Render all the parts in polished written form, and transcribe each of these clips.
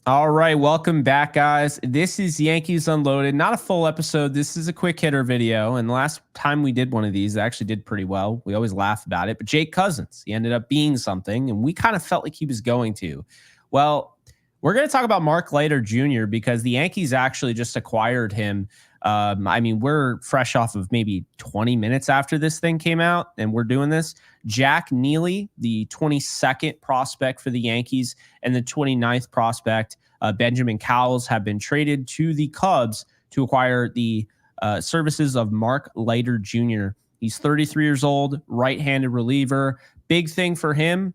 All right, welcome back, guys. This is Yankees Unloaded. Not a full episode. This is a quick hitter video. And the last time we did one of these, it actually did pretty well. We always laugh about it. But Jake Cousins, he ended up being something, and we kind of felt like he was going to. Well, we're going to talk about Mark Leiter Jr. because the Yankees actually just acquired him. We're fresh off of maybe 20 minutes after this thing came out, and we're doing this. Jack Neely, the 22nd prospect for the Yankees, and the 29th prospect, Benjamin Cowles, have been traded to the Cubs to acquire the services of Mark Leiter Jr. He's 33 years old, right-handed reliever. Big thing for him,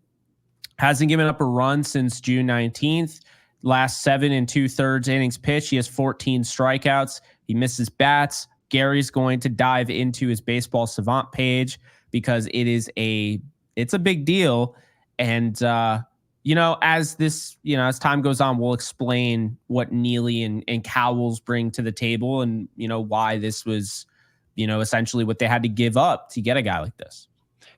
hasn't given up a run since June 19th. Last 7 2/3 innings pitched, he has 14 strikeouts. He misses bats. Gary's going to dive into his Baseball Savant page because it's a big deal. And, as time goes on, we'll explain what Neely and Cowles bring to the table and, why this was, essentially what they had to give up to get a guy like this.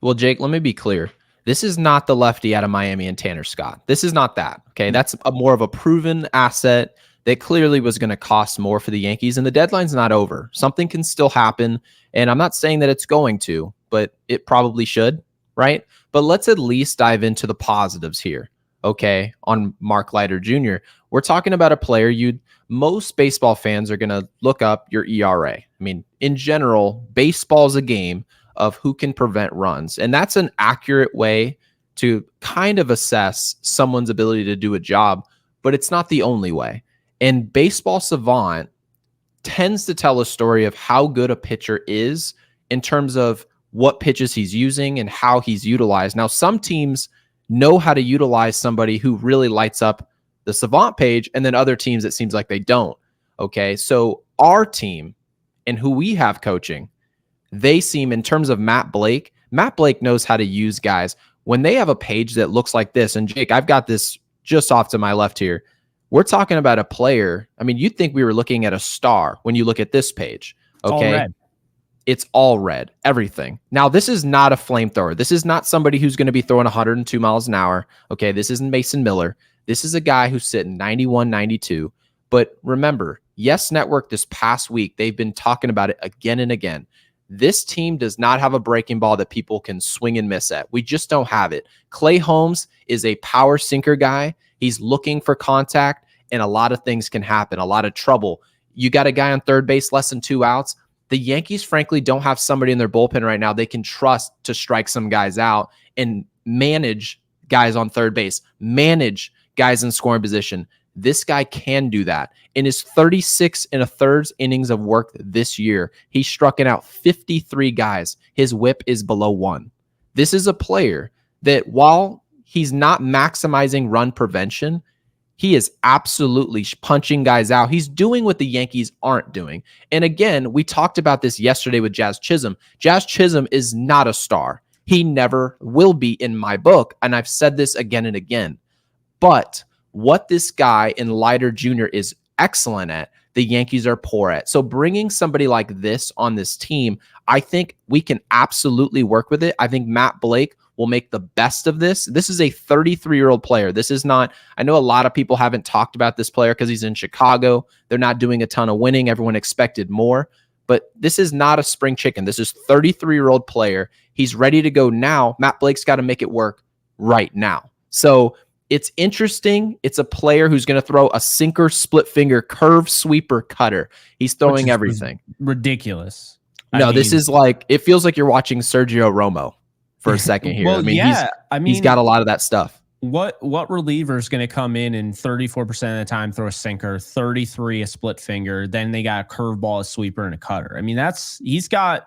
Well, Jake, let me be clear. This is not the lefty out of Miami and Tanner Scott. This is not that. Okay. That's more of a proven asset that clearly was going to cost more for the Yankees, and the deadline's not over. Something can still happen, and I'm not saying that it's going to, but it probably should, right? But let's at least dive into the positives here, okay, on Mark Leiter Jr. We're talking about a player most baseball fans are going to look up your ERA. I mean, in general, baseball's a game of who can prevent runs, and that's an accurate way to kind of assess someone's ability to do a job, but it's not the only way. And Baseball Savant tends to tell a story of how good a pitcher is in terms of what pitches he's using and how he's utilized. Now, some teams know how to utilize somebody who really lights up the Savant page, and then other teams, it seems like they don't. Okay, so our team and who we have coaching, they seem, in terms of Matt Blake knows how to use guys. When they have a page that looks like this, and Jake, I've got this just off to my left here. We're talking about a player. I mean, you'd think we were looking at a star when you look at this page. Okay. It's all red, everything. Now, this is not a flamethrower. This is not somebody who's going to be throwing 102 miles an hour. Okay. This isn't Mason Miller. This is a guy who's sitting 91, 92. But remember, Yes Network this past week, they've been talking about it again and again. This team does not have a breaking ball that people can swing and miss at. We just don't have it. Clay Holmes is a power sinker guy. He's looking for contact, and a lot of things can happen, a lot of trouble. You got a guy on third base, less than 2 outs. The Yankees, frankly, don't have somebody in their bullpen right now they can trust to strike some guys out and manage guys on third base, manage guys in scoring position. This guy can do that. In his 36 1/3 innings of work this year, he's striking out 53 guys. His whip is below 1. This is a player that, while he's not maximizing run prevention, he is absolutely punching guys out. He's doing what the Yankees aren't doing. And again, we talked about this yesterday with Jazz Chisholm. Jazz Chisholm is not a star. He never will be in my book. And I've said this again and again. But what this guy in Leiter Jr. is excellent at, the Yankees are poor at. So bringing somebody like this on this team, I think we can absolutely work with it. I think Matt Blake will make the best of this. This is a 33-year-old player. This is not, I know a lot of people haven't talked about this player because he's in Chicago. They're not doing a ton of winning. Everyone expected more. But this is not a spring chicken. This is 33-year-old player. He's ready to go now. Matt Blake's got to make it work right now. So it's interesting. It's a player who's going to throw a sinker, split finger, curve, sweeper, cutter. He's throwing everything. Ridiculous. This is like, it feels like you're watching Sergio Romo for a second here. Well, he's got a lot of that stuff. What reliever is going to come in and 34% of the time throw a sinker, 33 a split finger, then they got a curveball, a sweeper, and a cutter? I mean, he's got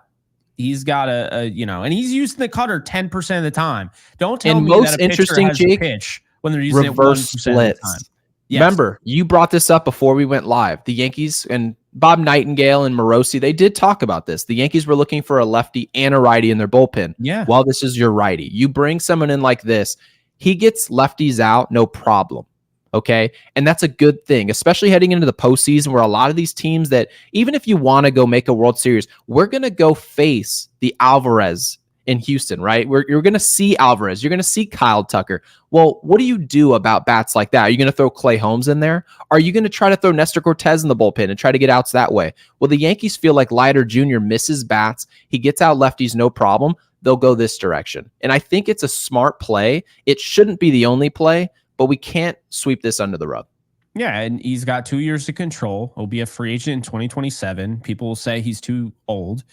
a and he's using the cutter 10% of the time. Don't tell me that a pitcher has a pitch when they're using reverse it 1% splits. of the time. Yes. Remember, you brought this up before we went live. The Yankees and Bob Nightingale and Morosi, they did talk about this. The Yankees were looking for a lefty and a righty in their bullpen. Yeah. Well, this is your righty. You bring someone in like this, he gets lefties out, no problem. Okay. And that's a good thing, especially heading into the postseason where a lot of these teams that, even if you want to go make a World Series, we're going to go face the Alvarez in Houston, right? Where you're going to see Alvarez, you're going to see Kyle Tucker. Well, what do you do about bats like that? Are you going to throw Clay Holmes in there? Are you going to try to throw Nestor Cortez in the bullpen and try to get outs that way? Well, the Yankees feel like Leiter Jr. misses bats. He gets out lefties, no problem. They'll go this direction. And I think it's a smart play. It shouldn't be the only play, but we can't sweep this under the rug. Yeah, and he's got 2 years to control. He'll be a free agent in 2027. People will say he's too old.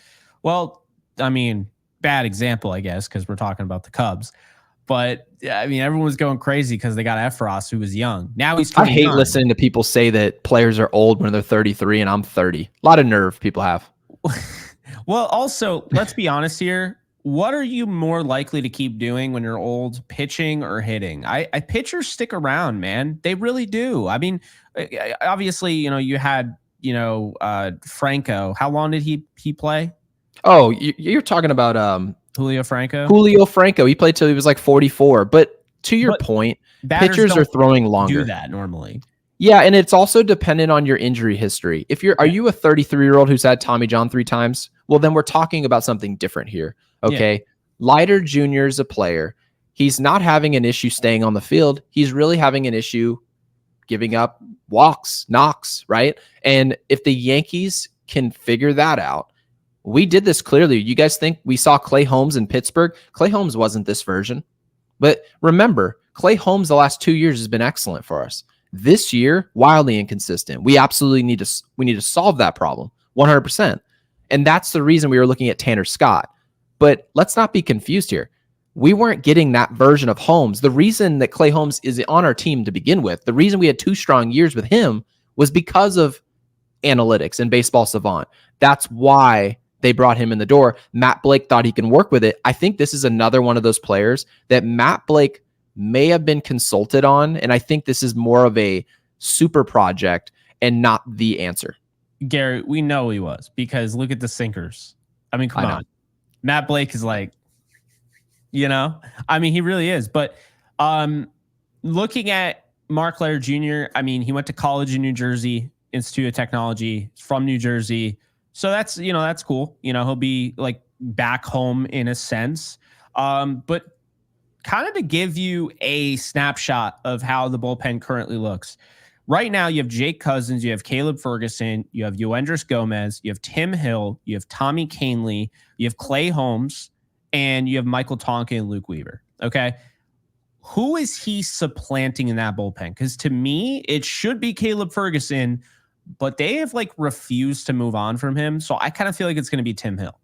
Well, I mean, bad example, I guess, because we're talking about the Cubs. But I mean, everyone was going crazy because they got Efros, who was young. Now he's 29. I hate listening to people say that players are old when they're 33 and I'm 30. A lot of nerve people have. Well, also, let's be honest here. What are you more likely to keep doing when you're old, pitching or hitting? Pitchers stick around, man. They really do. I mean, obviously, you had, Franco. How long did he play? Oh, you're talking about Julio Franco? Julio Franco. He played till he was like 44. But to your point, pitchers are throwing longer. Do that normally. Yeah, and it's also dependent on your injury history. Are you a 33-year-old who's had Tommy John 3 times? Well, then we're talking about something different here. Okay. Yeah. Leiter Jr. is a player. He's not having an issue staying on the field. He's really having an issue giving up walks, knocks, right? And if the Yankees can figure that out, we did this clearly. You guys think we saw Clay Holmes in Pittsburgh? Clay Holmes wasn't this version. But remember, Clay Holmes the last 2 years has been excellent for us. This year, wildly inconsistent. We absolutely need to solve that problem 100%. And that's the reason we were looking at Tanner Scott. But let's not be confused here. We weren't getting that version of Holmes. The reason that Clay Holmes is on our team to begin with, the reason we had 2 strong years with him was because of analytics and Baseball Savant. That's why they brought him in the door. Matt Blake thought he can work with it. I think this is another one of those players that Matt Blake may have been consulted on, and I think this is more of a super project and not the answer. Gary, we know he was, because look at the sinkers. I mean, come on. Matt Blake is like, I mean, he really is. But looking at Mark Leiter Jr., I mean, he went to college in New Jersey, Institute of Technology, from New Jersey. So that's, that's cool. He'll be like back home in a sense. But kind of to give you a snapshot of how the bullpen currently looks. Right now, you have Jake Cousins, you have Caleb Ferguson, you have Yoendris Gomez, you have Tim Hill, you have Tommy Kahnle, you have Clay Holmes, and you have Michael Tonkin and Luke Weaver. Okay. Who is he supplanting in that bullpen? Because to me, it should be Caleb Ferguson, but they have refused to move on from him. So I kind of feel like it's going to be Tim Hill.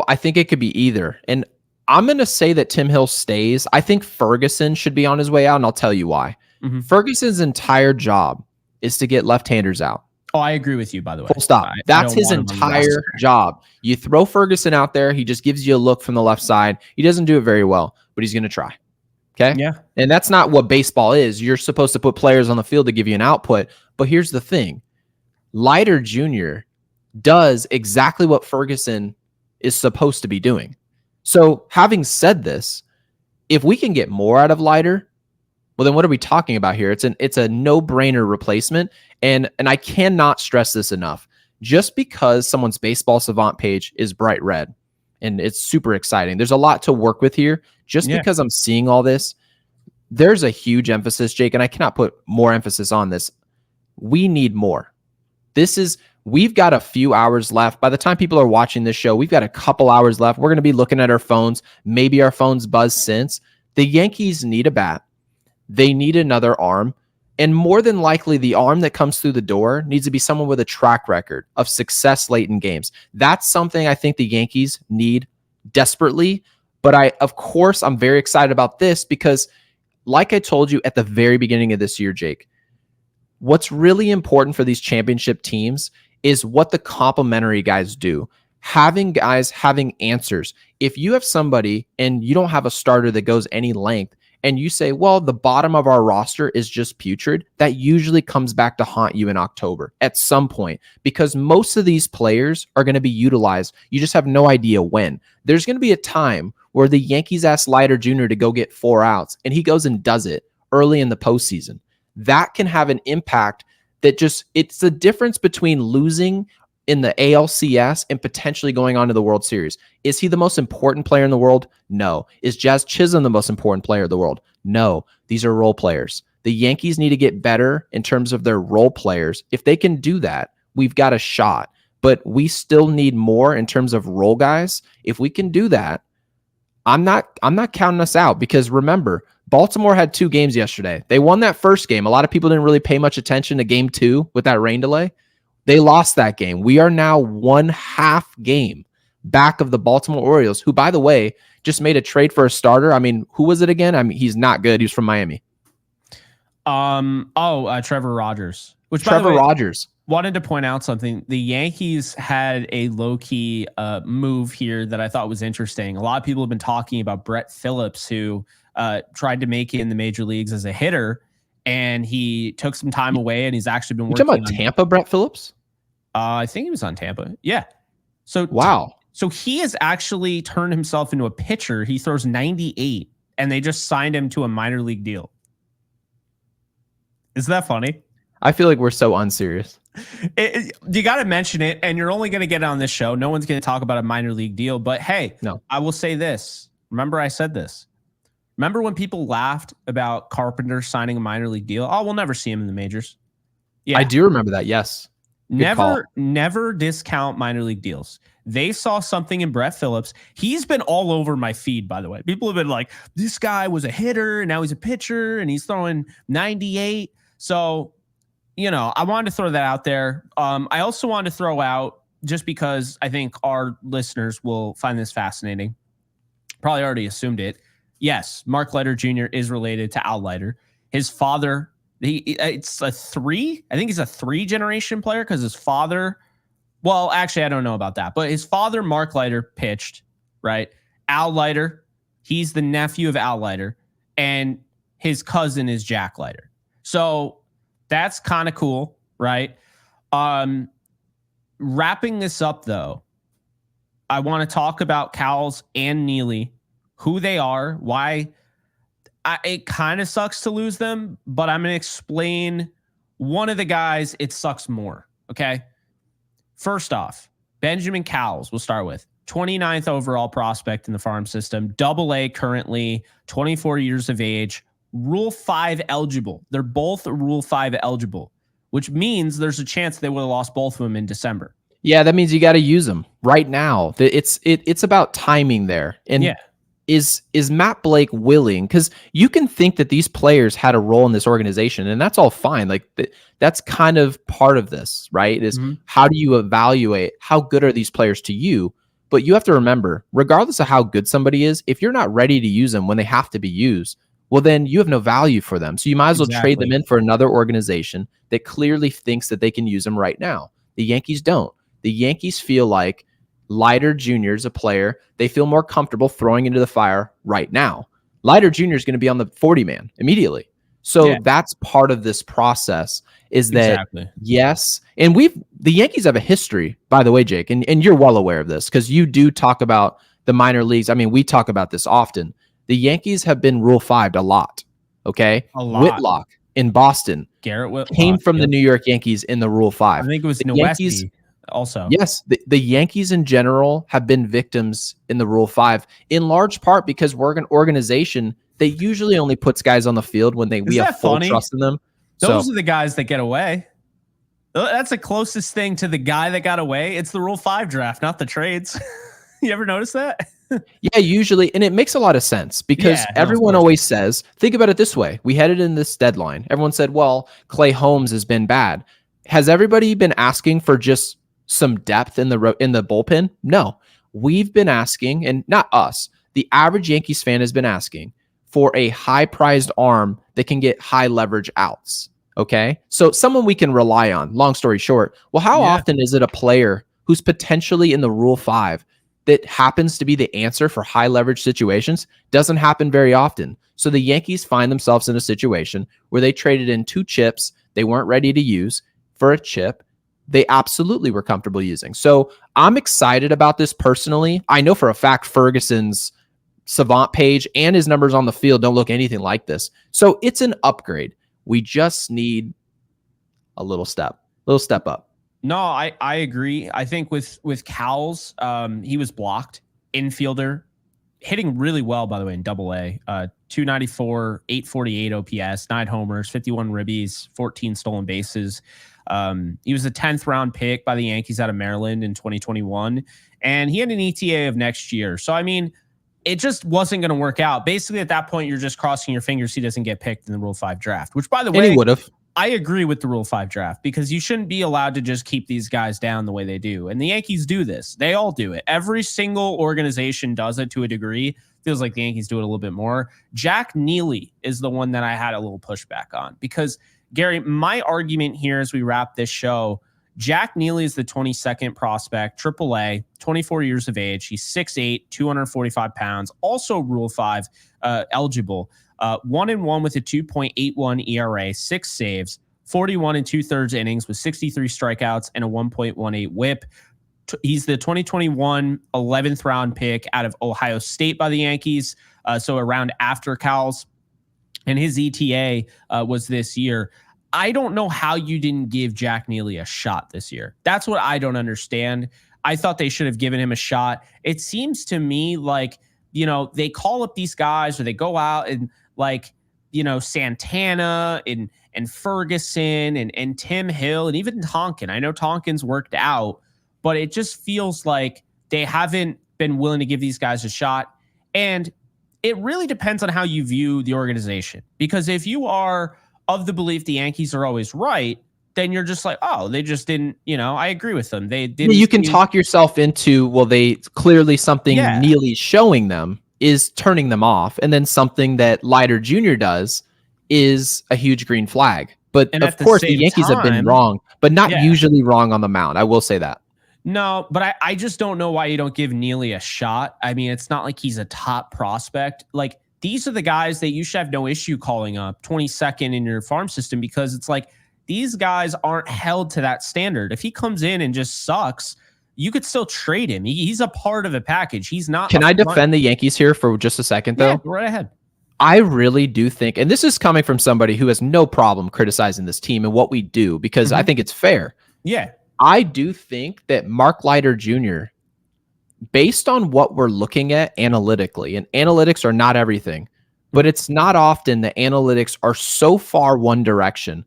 I think it could be either. And I'm going to say that Tim Hill stays. I think Ferguson should be on his way out, and I'll tell you why. Mm-hmm. Ferguson's entire job is to get left-handers out. Oh, I agree with you, by the way. Full stop. That's his entire job. You throw Ferguson out there, he just gives you a look from the left side. He doesn't do it very well, but he's going to try. Okay? Yeah. And that's not what baseball is. You're supposed to put players on the field to give you an output. But here's the thing. Leiter Jr. does exactly what Ferguson is supposed to be doing. So having said this, if we can get more out of Leiter, well, then what are we talking about here? It's a no-brainer replacement. And I cannot stress this enough. Just because someone's Baseball Savant page is bright red and it's super exciting, there's a lot to work with here. Just because I'm seeing all this, there's a huge emphasis, Jake, and I cannot put more emphasis on this. We need more. We've got a few hours left. By the time people are watching this show, we've got a couple hours left. We're going to be looking at our phones. Maybe our phones buzz since. The Yankees need a bat. They need another arm. And more than likely, the arm that comes through the door needs to be someone with a track record of success late in games. That's something I think the Yankees need desperately. But of course, I'm very excited about this because, like I told you at the very beginning of this year, Jake, what's really important for these championship teams is what the complementary guys do. Having guys having answers. If you have somebody and you don't have a starter that goes any length, and you say, well, the bottom of our roster is just putrid, that usually comes back to haunt you in October at some point, because most of these players are going to be utilized. You just have no idea when. There's going to be a time where the Yankees ask Leiter Jr. to go get 4 outs, and he goes and does it early in the postseason. That can have an impact that it's the difference between losing in the ALCS and potentially going on to the World Series. Is he the most important player in the world? No. Is Jazz Chisholm the most important player of the world? No. These are role players. The Yankees need to get better in terms of their role players. If they can do that, we've got a shot. But we still need more in terms of role guys. If we can do that, I'm not counting us out, because remember, Baltimore had 2 games yesterday. They won that first game. A lot of people didn't really pay much attention to game 2 with that rain delay. They lost that game. We are now 1/2 game back of the Baltimore Orioles, who, by the way, just made a trade for a starter. I mean, who was it again? I mean, he's not good. He's from Miami. Trevor Rogers. Which, Trevor by the way, Rogers. Wanted to point out something. The Yankees had a low-key move here that I thought was interesting. A lot of people have been talking about Brett Phillips, who tried to make it in the major leagues as a hitter, and he took some time away, and he's actually been working. You talking about Tampa, Brett Phillips? I think he was on Tampa. Yeah. So wow. So he has actually turned himself into a pitcher. He throws 98, and they just signed him to a minor league deal. Isn't that funny? I feel like we're so unserious. You got to mention it, and you're only going to get it on this show. No one's going to talk about a minor league deal. But hey, no. I will say this. Remember I said this. Remember when people laughed about Carpenter signing a minor league deal? Oh, we'll never see him in the majors. Yeah, I do remember that. Yes. Never discount minor league deals. They saw something in Brett Phillips. He's been all over my feed, by the way. People have been like, this guy was a hitter, and now he's a pitcher, and he's throwing 98. So, you know, I wanted to throw that out there. I also wanted to throw out, just because I think our listeners will find this fascinating. Probably already assumed it. Yes, Mark Leiter Jr. is related to Al Leiter. His father, it's a 3. I think he's a 3-generation player, because his father, well, actually, I don't know about that. But his father, Mark Leiter, pitched, right? Al Leiter, he's the nephew of Al Leiter, and his cousin is Jack Leiter. So that's kind of cool, right? Wrapping this up, though, I want to talk about Cowles and Neely, who they are, why it kind of sucks to lose them, but I'm going to explain one of the guys it sucks more, okay? First off, Benjamin Cowles, we'll start with. 29th overall prospect in the farm system, AA currently, 24 years of age, Rule 5 eligible. They're both Rule 5 eligible, which means there's a chance they would have lost both of them in December. Yeah, that means you got to use them right now. It's about timing there. And yeah. Is Matt Blake willing? Because you can think that these players had a role in this organization, and that's all fine. Like that's kind of part of this, right? Is how do you evaluate how good are these players to you? But you have to remember, regardless of how good somebody is, if you're not ready to use them when they have to be used, well, then you have no value for them. So you might as well trade them in for another organization that clearly thinks that they can use them right now. The Yankees don't. The Yankees feel like Leiter Jr. is a player they feel more comfortable throwing into the fire right now. Leiter Jr. is going to be on the 40-man immediately. So that's part of this process, is that, yes. And the Yankees have a history, by the way, Jake, and you're well aware of this because you do talk about the minor leagues. I mean, we talk about this often. The Yankees have been Rule 5'd a lot. Okay. A lot. Whitlock in Boston. Garrett Whitlock came from the New York Yankees in the Rule 5. I think it was Yankees also. Yes, the Yankees in general have been victims in the Rule 5, in large part because we're an organization that usually only puts guys on the field when we have full trust in them. Those are the guys that get away. That's the closest thing to the guy that got away. It's the Rule 5 draft, not the trades. You ever notice that? Yeah, usually. And it makes a lot of sense because everyone always says, think about it this way. We headed in this deadline. Everyone said, well, Clay Holmes has been bad. Has everybody been asking for just some depth in the bullpen? No, we've been asking, and not us, the average Yankees fan has been asking for a high prized arm that can get high leverage outs. Okay. So someone we can rely on. Long story short. Well, how often is it a player who's potentially in the Rule 5 that happens to be the answer for high leverage situations? Doesn't happen very often. So the Yankees find themselves in a situation where they traded in 2 chips they weren't ready to use for a chip they absolutely were comfortable using. So I'm excited about this personally. I know for a fact Ferguson's Savant page and his numbers on the field don't look anything like this. So it's an upgrade. We just need a little step up. No, I agree. I think with Cowles, he was blocked infielder, hitting really well, by the way, in Double-A. 294, 848 OPS, 9 homers, 51 ribbies, 14 stolen bases. He was a 10th round pick by the Yankees out of Maryland in 2021, and he had an ETA of next year. So, I mean, it just wasn't going to work out. Basically, at that point, you're just crossing your fingers he doesn't get picked in the Rule 5 draft, which, by the way, he would have. I agree with the Rule 5 draft because you shouldn't be allowed to just keep these guys down the way they do. And the Yankees do this. They all do it. Every single organization does it to a degree. Feels like the Yankees do it a little bit more. Jack Neely is the one that I had a little pushback on because, Gary, my argument here as we wrap this show, Jack Neely is the 22nd prospect, AAA, 24 years of age. He's 6'8", 245 pounds, also Rule 5 eligible. 1-1 with a 2.81 ERA, 6 saves, 41 2/3 innings with 63 strikeouts and a 1.18 WHIP. He's the 2021 11th round pick out of Ohio State by the Yankees, so a round after Cowles, and his ETA was this year. I don't know how you didn't give Jack Neely a shot this year. That's what I don't understand. I thought they should have given him a shot. It seems to me like, they call up these guys or they go out and Santana and Ferguson and Tim Hill and even Tonkin. I know Tonkin's worked out, but it just feels like they haven't been willing to give these guys a shot. And it really depends on how you view the organization. Because if you are of the belief the Yankees are always right, then you're just like, oh, they just didn't, I agree with them. They didn't. You can talk yourself into, well, they clearly something Neely's showing them is turning them off. And then something that Leiter Jr. does is a huge green flag. But of course, the Yankees have been wrong, but not usually wrong on the mound. I will say that. No, but I just don't know why you don't give Neely a shot. I mean, it's not like he's a top prospect. Like, these are the guys that you should have no issue calling up 22nd in your farm system, because it's like these guys aren't held to that standard. If he comes in and just sucks, you could still trade him. He's a part of the package. He's not. Can I defend the Yankees here for just a second, though? Yeah, go right ahead. I really do think, and this is coming from somebody who has no problem criticizing this team and what we do, because I think it's fair. Yeah. I do think that Mark Leiter Jr., based on what we're looking at analytically, and analytics are not everything, but it's not often that analytics are so far one direction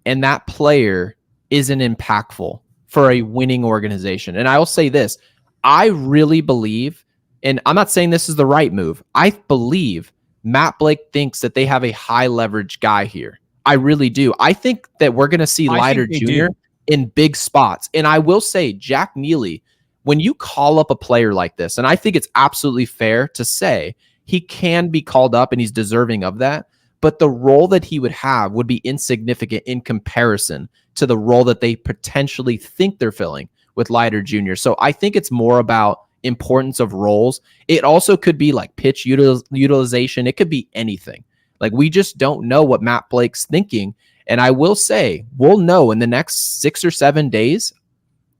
and that player isn't impactful for a winning organization. And I will say this, I really believe, and I'm not saying this is the right move, I believe Matt Blake thinks that they have a high leverage guy here. I really do. I think that we're going to see Leiter Jr. in big spots. And I will say, Jack Neely, when you call up a player like this, and I think it's absolutely fair to say he can be called up and he's deserving of that, but the role that he would have would be insignificant in comparison to the role that they potentially think they're filling with Leiter Jr. So I think it's more about importance of roles. It also could be like pitch utilization. It could be anything. Like, we just don't know what Matt Blake's thinking. And I will say, we'll know in the next 6 or 7 days.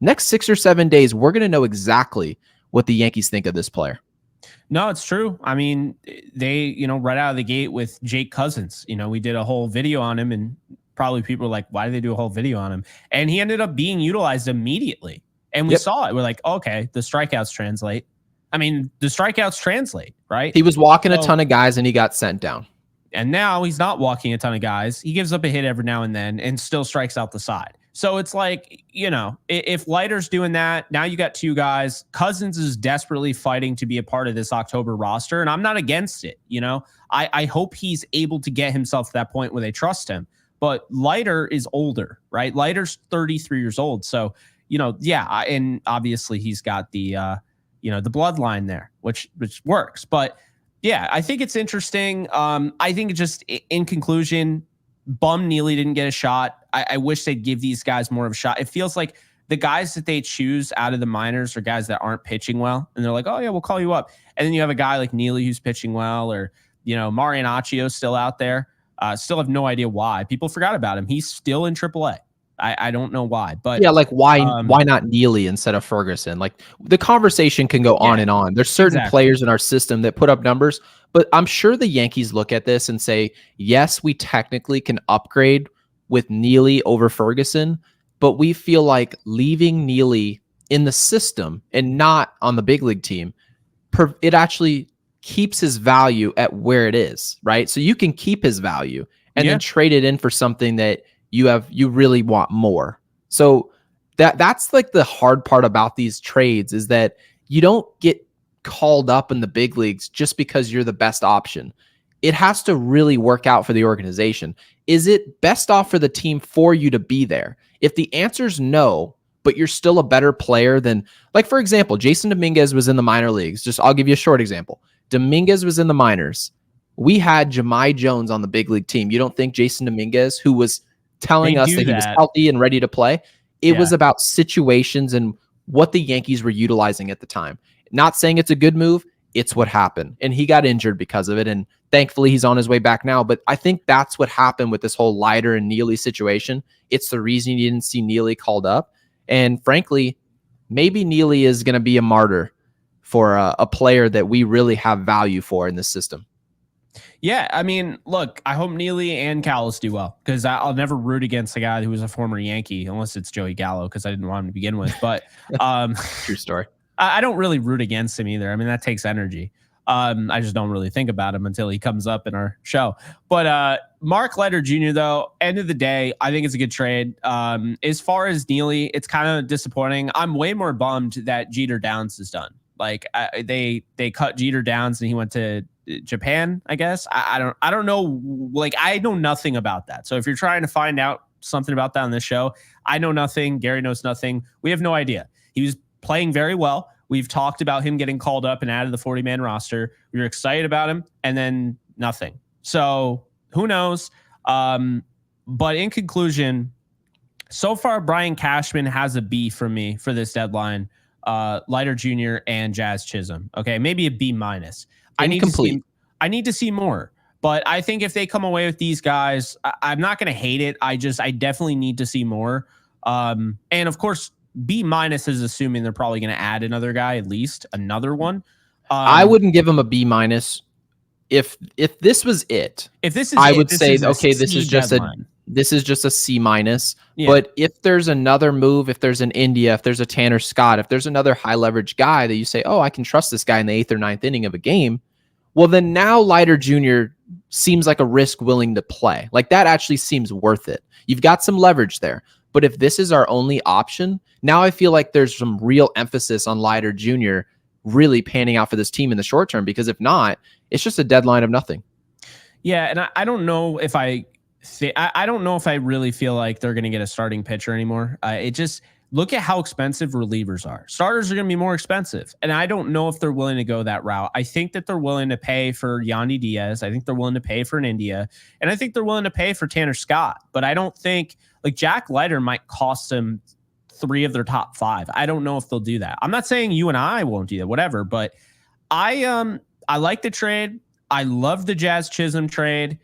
Next 6 or 7 days, we're going to know exactly what the Yankees think of this player. No, it's true. I mean, they, right out of the gate with Jake Cousins, we did a whole video on him, and probably people were like, why did they do a whole video on him? And he ended up being utilized immediately. And we saw it. We're like, okay, the strikeouts translate. I mean, the strikeouts translate, right? He was walking a ton of guys and he got sent down. And now he's not walking a ton of guys. He gives up a hit every now and then and still strikes out the side. So it's like, if Leiter's doing that, now you got 2 guys. Cousins is desperately fighting to be a part of this October roster, and I'm not against it. I hope he's able to get himself to that point where they trust him. But Leiter is older, right? Leiter's 33 years old. So, and obviously he's got the, the bloodline there, which works. But yeah, I think it's interesting. I think just in conclusion, bum Neely didn't get a shot. I wish they'd give these guys more of a shot. It feels like the guys that they choose out of the minors are guys that aren't pitching well. And they're like, oh yeah, we'll call you up. And then you have a guy like Neely who's pitching well, or, Marianacio's still out there. Still have no idea why. People forgot about him. He's still in AAA. I don't know why, but yeah, like why not Neely instead of Ferguson? Like, the conversation can go on and on. There's certain players in our system that put up numbers, but I'm sure the Yankees look at this and say, yes, we technically can upgrade with Neely over Ferguson, but we feel like leaving Neely in the system and not on the big league team, it actually keeps his value at where it is, right? So you can keep his value and then trade it in for something that you really want more. So that's like the hard part about these trades, is that you don't get called up in the big leagues just because you're the best option. It has to really work out for the organization. Is it best off for the team for you to be there? If the answer is no, but you're still a better player than, like, for example, Jason Dominguez was in the minor leagues. I'll give you a short example. Dominguez was in the minors. We had Jahmai Jones on the big league team. You don't think Jason Dominguez, who was telling us that he was healthy and ready to play, it was about situations and what the Yankees were utilizing at the time. Not saying it's a good move. It's what happened. And he got injured because of it. And thankfully, he's on his way back now. But I think that's what happened with this whole Leiter and Neely situation. It's the reason you didn't see Neely called up. And frankly, maybe Neely is going to be a martyr for a player that we really have value for in this system. Yeah, I mean, look, I hope Neely and Cowles do well, because I'll never root against a guy who was a former Yankee, unless it's Joey Gallo, because I didn't want him to begin with. But true story. I don't really root against him either. I mean, that takes energy. I just don't really think about him until he comes up in our show. But Mark Leiter Jr., though, end of the day, I think it's a good trade. As far as Neely, it's kind of disappointing. I'm way more bummed that Jeter Downs is done. Like they cut Jeter Downs and he went to Japan, I guess. I don't know. Like, I know nothing about that. So if you're trying to find out something about that on this show, I know nothing. Gary knows nothing. We have no idea. He was playing very well. We've talked about him getting called up and added to the 40-man roster. We were excited about him, and then nothing. So who knows? But in conclusion, so far, Brian Cashman has a B for me for this deadline. Leiter Jr. and Jazz Chisholm. Okay, maybe a B minus. I need to see more. But I think if they come away with these guys, I'm not going to hate it. I definitely need to see more. And of course, B minus is assuming they're probably going to add another guy, at least another one. I wouldn't give him a B minus. If this was it, I would say, okay, this is just a C minus. Yeah. But if there's another move, if there's an India, if there's a Tanner Scott, if there's another high leverage guy that you say, oh, I can trust this guy in the 8th or 9th inning of a game, well, then now Leiter Jr. seems like a risk willing to play. Like, that actually seems worth it. You've got some leverage there. But if this is our only option, now I feel like there's some real emphasis on Leiter Jr. really panning out for this team in the short term, because if not, it's just a deadline of nothing. Yeah, and I don't know if I don't know if I really feel like they're going to get a starting pitcher anymore. It just, look at how expensive relievers are. Starters are going to be more expensive, and I don't know if they're willing to go that route. I think that they're willing to pay for Yandy Diaz. I think they're willing to pay for an India, and I think they're willing to pay for Tanner Scott. But I don't think, like, Jack Leiter might cost them 3 of their top 5. I don't know if they'll do that. I'm not saying you and I won't do that, whatever, but I like the trade. I love the Jazz Chisholm trade.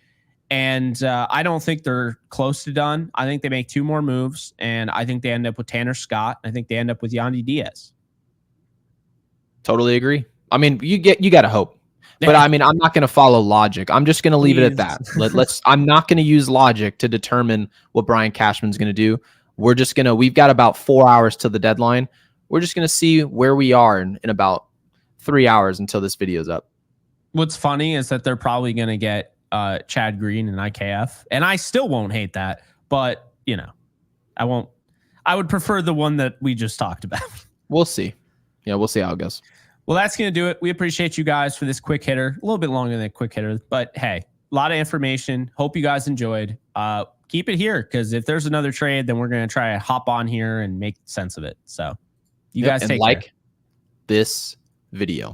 And I don't think they're close to done. I think they make 2 more moves, and I think they end up with Tanner Scott. I think they end up with Yandy Diaz. Totally agree. I mean, you got to hope. But I mean, I'm not going to follow logic. I'm just going to leave it at that. I'm not going to use logic to determine what Brian Cashman's going to do. We've got about 4 hours till the deadline. We're just going to see where we are in about 3 hours until this video's up. What's funny is that they're probably going to get Chad Green and IKF, and I still won't hate that, but you know, I would prefer the one that we just talked about. We'll see. Yeah, we'll see how it goes. Well, that's going to do it. We appreciate you guys for this quick hitter, a little bit longer than a quick hitter, but hey, a lot of information. Hope you guys enjoyed. Keep it here, because if there's another trade, then we're going to try to hop on here and make sense of it. So you guys take care. This video.